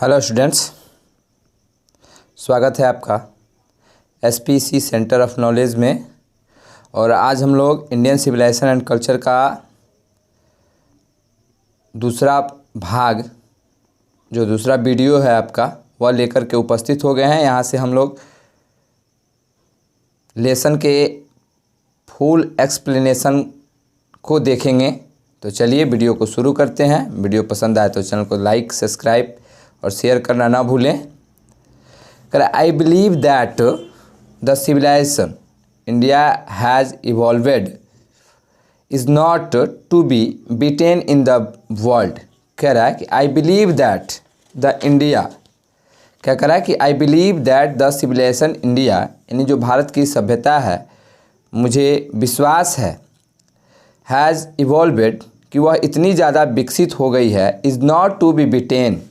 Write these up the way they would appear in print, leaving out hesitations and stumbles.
Hello students, स्वागत है आपका एसपीसी सेंटर ऑफ नॉलेज में। और आज हम लोग इंडियन सिविलाइजेशन एंड कल्चर का दूसरा भाग, जो दूसरा वीडियो है आपका, वह लेकर के उपस्थित हो गए हैं। यहाँ से हम लोग लेसन के फुल एक्सप्लेनेशन को देखेंगे। तो चलिए वीडियो को शुरू करते हैं। वीडियो पसंद आए तो चैनल को लाइक, सब्सक्राइब और शेयर करना ना भूलें। I believe that the civilization India has evolved is not to be beaten in the world. कह रहा है कि I believe that the India, क्या कह रहा है कि I believe that the civilization India, यानी जो भारत की सभ्यता है, मुझे विश्वास है, हैज़ इवॉल्वेड, कि वह इतनी ज़्यादा विकसित हो गई है, is not to be beaten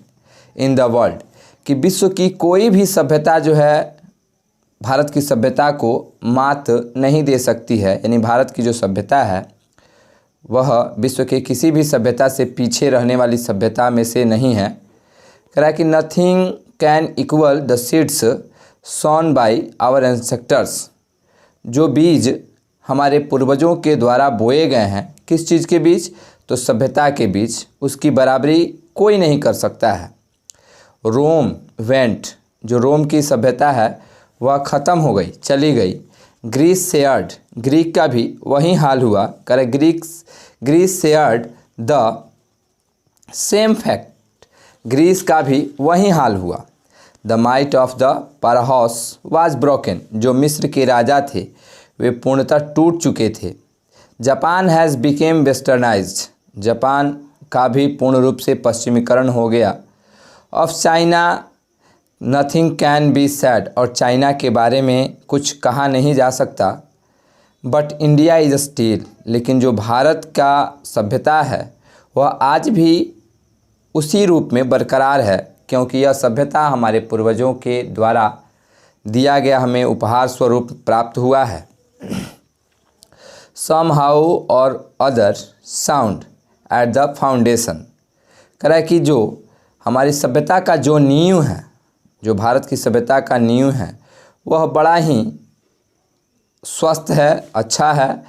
in the world, कि विश्व की कोई भी सभ्यता जो है भारत की सभ्यता को मात नहीं दे सकती है। यानी भारत की जो सभ्यता है वह विश्व के किसी भी सभ्यता से पीछे रहने वाली सभ्यता में से नहीं है। कह रहा है कि nothing can equal the seeds sown by our ancestors. जो बीज हमारे पूर्वजों के द्वारा बोए गए हैं, किस चीज़ के बीच? तो सभ्यता के बीच, उसकी बराबरी कोई नहीं कर सकता है। रोम वेंट, जो रोम की सभ्यता है वह ख़त्म हो गई, चली गई। ग्रीस शेयर्ड, ग्रीक का भी वही हाल हुआ। Crete Greece shared the same fact, Greece का भी वही हाल हुआ। The might of the pharaohs was broken, जो मिस्र के राजा थे वे पूर्णतः टूट चुके थे। Japan has became westernised, Japan का भी पूर्ण रूप से पश्चिमीकरण हो गया। Of China nothing can be sad, और चाइना के बारे में कुछ कहा नहीं जा सकता। बट इंडिया इज़ स्टिल, लेकिन जो भारत का सभ्यता है वह आज भी उसी रूप में बरकरार है, क्योंकि यह सभ्यता हमारे पूर्वजों के द्वारा दिया गया हमें उपहार स्वरूप प्राप्त हुआ है। सम हाउ और other sound at the foundation, कह रहा है कि जो हमारी सभ्यता का जो नींव है, जो भारत की सभ्यता का नींव है, वह बड़ा ही स्वस्थ है, अच्छा है,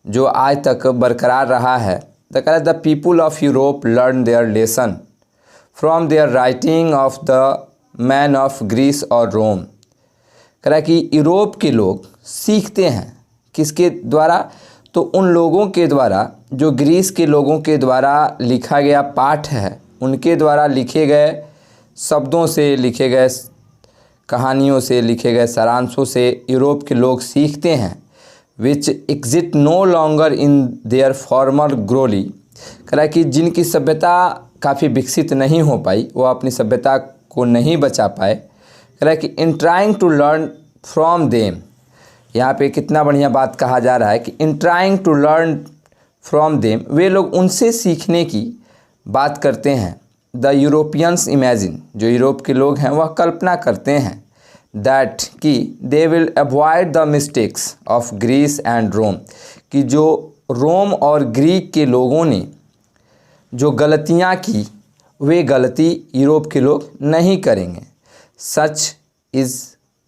जो आज तक बरकरार रहा है। The people of Europe learn their lesson from their writing of the man of Greece और रोम। कह रहा है कि यूरोप के लोग सीखते हैं, किसके द्वारा? तो उन लोगों के द्वारा जो ग्रीस के लोगों के द्वारा लिखा गया पाठ है, उनके द्वारा लिखे गए शब्दों से, लिखे गए कहानियों से, लिखे गए सारांशों से यूरोप के लोग सीखते हैं। Which exist no longer in their former glory, कह रहा है कि जिनकी सभ्यता काफ़ी विकसित नहीं हो पाई, वो अपनी सभ्यता को नहीं बचा पाए। कह रहा है कि in trying to learn from them, यहाँ पे कितना बढ़िया बात कहा जा रहा है कि in trying to learn from them, वे लोग उनसे सीखने की बात करते हैं। द यूरोपियंस इमेजिन, जो यूरोप के लोग हैं वह कल्पना करते हैं, दैट कि they will avoid the mistakes of Greece and Rome, कि जो रोम और ग्रीक के लोगों ने जो गलतियां की, वे गलती यूरोप के लोग नहीं करेंगे। सच इज़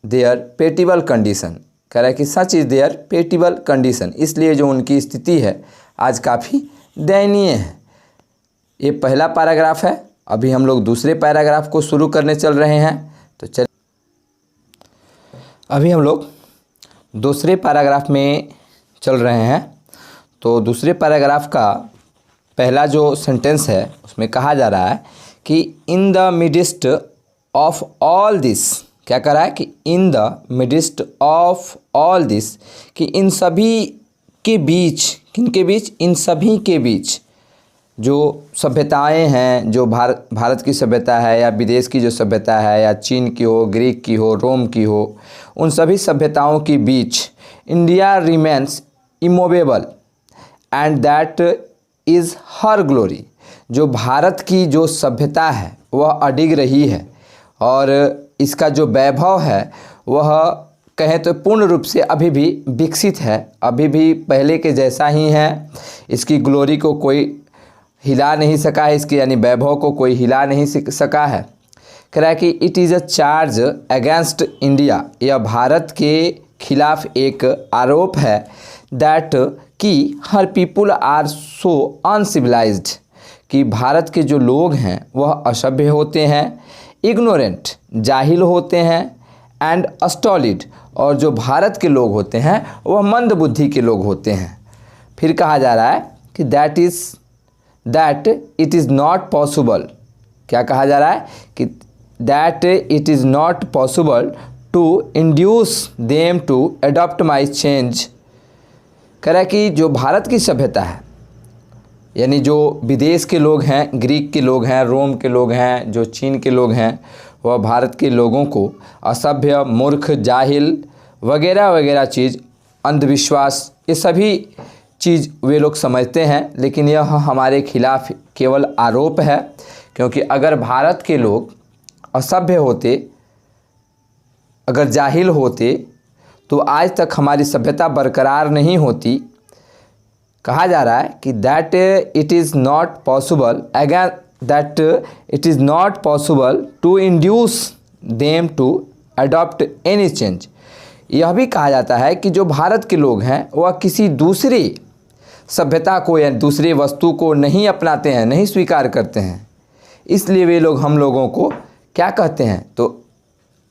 देयर पेटिबल कंडीशन, कह रहा है कि सच इज़ देयर पेटिबल कंडीशन, इसलिए जो उनकी स्थिति है आज काफ़ी दयनीय है। ये पहला पैराग्राफ है। अभी हम लोग दूसरे पैराग्राफ को शुरू करने चल रहे हैं। तो चल अभी हम लोग दूसरे पैराग्राफ में चल रहे हैं। तो दूसरे पैराग्राफ का पहला जो सेंटेंस है उसमें कहा जा रहा है कि in the midst of all this, क्या कह रहा है कि in the midst of all this, कि इन सभी के बीच, किनके बीच? इन सभी के बीच जो सभ्यताएं हैं, जो भारत की सभ्यता है या विदेश की जो सभ्यता है, या चीन की हो, ग्रीक की हो, रोम की हो, उन सभी सभ्यताओं के बीच India remains immovable and that is her glory, जो भारत की जो सभ्यता है वह अडिग रही है, और इसका जो वैभव है वह कहें तो पूर्ण रूप से अभी भी विकसित है, अभी भी पहले के जैसा ही है। इसकी ग्लोरी को कोई हिला नहीं सका है, इसके यानी वैभव को कोई हिला नहीं सका है। कह रहा है कि it is a charge against India, यह भारत के खिलाफ एक आरोप है दैट कि हर पीपुल आर सो अनसिविलाइज्ड, कि भारत के जो लोग हैं वह असभ्य होते हैं, इग्नोरेंट जाहिल होते हैं, एंड अस्टॉलिड और जो भारत के लोग होते हैं वह मंद बुद्धि के लोग होते हैं। फिर कहा जा रहा है कि that it is not possible, क्या कहा जा रहा है कि that it is not possible to induce them to adopt my change. कह रहा है कि जो भारत की सभ्यता है, यानी जो विदेश के लोग हैं, ग्रीक के लोग हैं, रोम के लोग हैं, जो चीन के लोग हैं, वह भारत के लोगों को असभ्य, मूर्ख, जाहिल वगैरह वगैरह चीज़, अंधविश्वास, ये सभी चीज़ वे लोग समझते हैं। लेकिन यह हमारे खिलाफ केवल आरोप है, क्योंकि अगर भारत के लोग असभ्य होते, अगर जाहिल होते, तो आज तक हमारी सभ्यता बरकरार नहीं होती। कहा जा रहा है कि that it is not possible again, that it is not possible to induce them to adopt any change. यह भी कहा जाता है कि जो भारत के लोग हैं वह किसी दूसरी सभ्यता को या दूसरी वस्तु को नहीं अपनाते हैं, नहीं स्वीकार करते हैं, इसलिए वे लोग हम लोगों को क्या कहते हैं, तो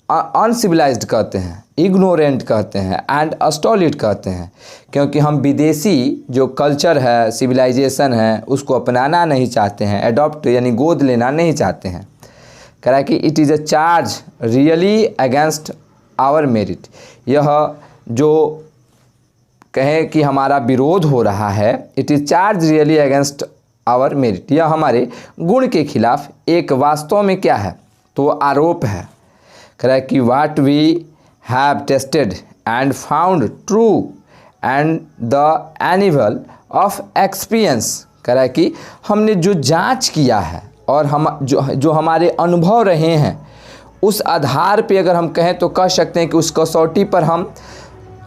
अनसिविलाइज्ड कहते हैं, इग्नोरेंट कहते हैं, एंड अस्टॉलिड कहते हैं, क्योंकि हम विदेशी जो कल्चर है, सिविलाइजेशन है, उसको अपनाना नहीं चाहते हैं, एडॉप्ट यानी गोद लेना नहीं चाहते हैं। कह रहा है कि it is a charge really against our merit, यह जो कहें कि हमारा विरोध हो रहा है, it is charge really against our merit, यह हमारे गुण के खिलाफ एक वास्तव में क्या है, तो आरोप है। कह रहा है कि what we have tested and found true and the anvil of experience. कह रहा है कि हमने जो जांच किया है और हम जो हमारे अनुभव रहे हैं, उस आधार पे अगर हम कहें तो कह सकते हैं कि उस कसौटी पर हम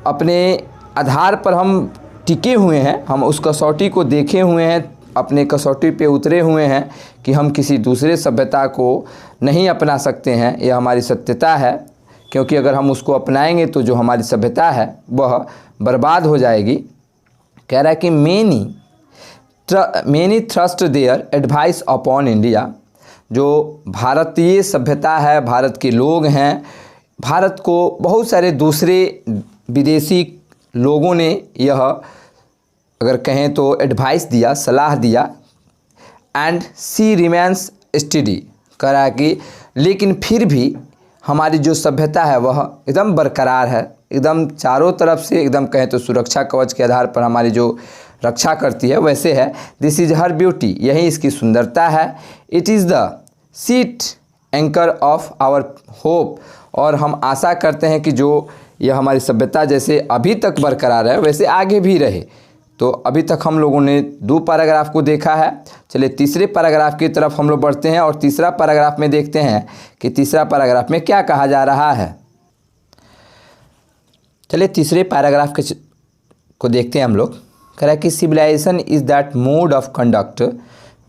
अपने आधार पर हम टिके हुए हैं, हम उस कसौटी को देखे हुए हैं, अपने कसौटी पे उतरे हुए हैं कि हम किसी दूसरे सभ्यता को नहीं अपना सकते हैं। यह हमारी सत्यता है, क्योंकि अगर हम उसको अपनाएंगे तो जो हमारी सभ्यता है वह बर्बाद हो जाएगी। कह रहा है कि many thrust their advice upon India, जो भारतीय सभ्यता है, भारत के लोग हैं, भारत को बहुत सारे दूसरे विदेशी लोगों ने यह अगर कहें तो एडवाइस दिया, सलाह दिया, एंड सी रिमेंस स्टडी। कह रहा है कि लेकिन फिर भी हमारी जो सभ्यता है वह एकदम बरकरार है, एकदम चारों तरफ से एकदम कहें तो सुरक्षा कवच के आधार पर हमारी जो रक्षा करती है वैसे है। दिस इज़ हर ब्यूटी, यही इसकी सुंदरता है। It is the sheet anchor of our hope, और हम आशा करते हैं कि जो यह हमारी सभ्यता जैसे अभी तक बरकरार है वैसे आगे भी रहे। तो अभी तक हम लोगों ने 2 पैराग्राफ को देखा है। चलिए तीसरे पैराग्राफ की तरफ हम लोग बढ़ते हैं और तीसरा पैराग्राफ में देखते हैं कि तीसरा पैराग्राफ में क्या कहा जा रहा है। चलिए तीसरे पैराग्राफ को देखते हैं हम लोग। कह रहा है कि civilization is that mode of conduct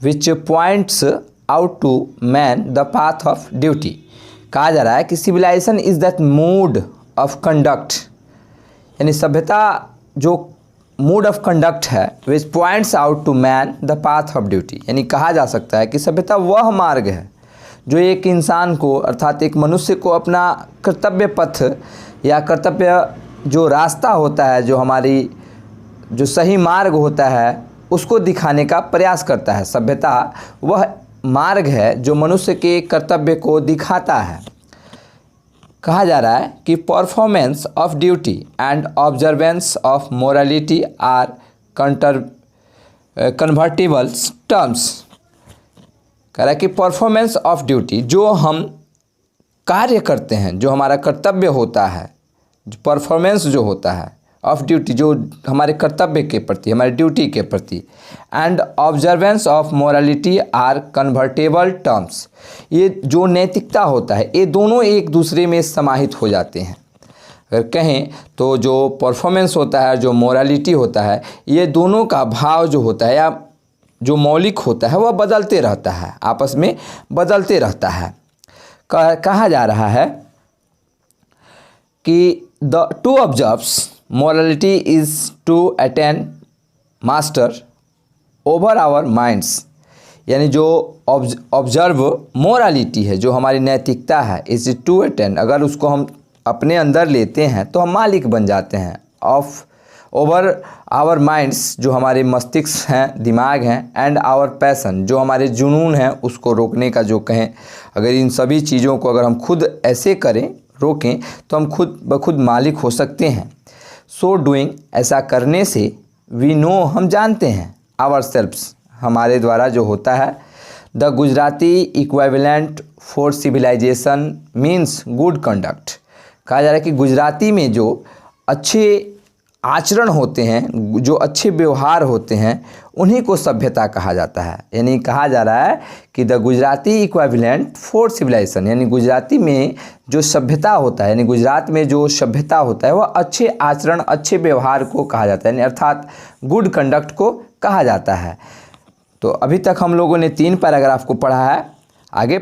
which points out to man the path of duty. कहा जा रहा है कि civilization is that mode of conduct, यानी सभ्यता जो मोड ऑफ कंडक्ट है which points out to man the path of duty, यानी कहा जा सकता है कि सभ्यता वह मार्ग है जो एक इंसान को अर्थात एक मनुष्य को अपना कर्तव्य पथ या कर्तव्य जो रास्ता होता है, जो हमारी जो सही मार्ग होता है उसको दिखाने का प्रयास करता है। सभ्यता वह मार्ग है जो मनुष्य के कर्तव्य को दिखाता है। कहा जा रहा है कि performance of duty and observance of morality are convertible terms. कह रहा है कि परफॉर्मेंस ऑफ ड्यूटी, जो हम कार्य करते हैं, जो हमारा कर्तव्य होता है, जो परफॉर्मेंस जो होता है ऑफ ड्यूटी, जो हमारे कर्तव्य के प्रति, हमारे ड्यूटी के प्रति, and observance of morality are convertible terms, ये जो नैतिकता होता है ये दोनों एक दूसरे में समाहित हो जाते हैं। अगर कहें तो जो परफॉर्मेंस होता है, जो मोरालिटी होता है, ये दोनों का भाव जो होता है या जो मौलिक होता है वह बदलते रहता है, आपस में बदलते रहता है। कहा जा रहा है कि the to observes morality is to attain master over our minds, यानी जो ऑब्जर्व मोरालिटी है, जो हमारी नैतिकता है, इज टू अटेन, अगर उसको हम अपने अंदर लेते हैं तो हम मालिक बन जाते हैं ऑफ ओवर आवर माइंड्स, जो हमारे मस्तिष्क हैं, दिमाग हैं, एंड आवर पैसन, जो हमारे जुनून हैं उसको रोकने का जो कहें, अगर इन सभी चीज़ों को अगर हम खुद ऐसे करें, रोकें, तो हम खुद ब खुद मालिक हो सकते हैं। सो डूइंग, ऐसा करने से, वी नो, हम जानते हैं, आवर सेल्फ्स, हमारे द्वारा जो होता है। The Gujarati equivalent for civilization means good conduct, कहा जा रहा है कि गुजराती में जो अच्छे आचरण होते हैं, जो अच्छे व्यवहार होते हैं, उन्हीं को सभ्यता कहा जाता है। यानी कहा जा रहा है कि the Gujarati equivalent for civilization, यानी गुजराती में जो सभ्यता होता है, यानी गुजरात में जो सभ्यता होता है वह अच्छे आचरण, अच्छे व्यवहार को कहा जाता है, यानी अर्थात गुड कंडक्ट को कहा जाता है। तो अभी तक हम लोगों ने 3 पैराग्राफ को पढ़ा है। आगे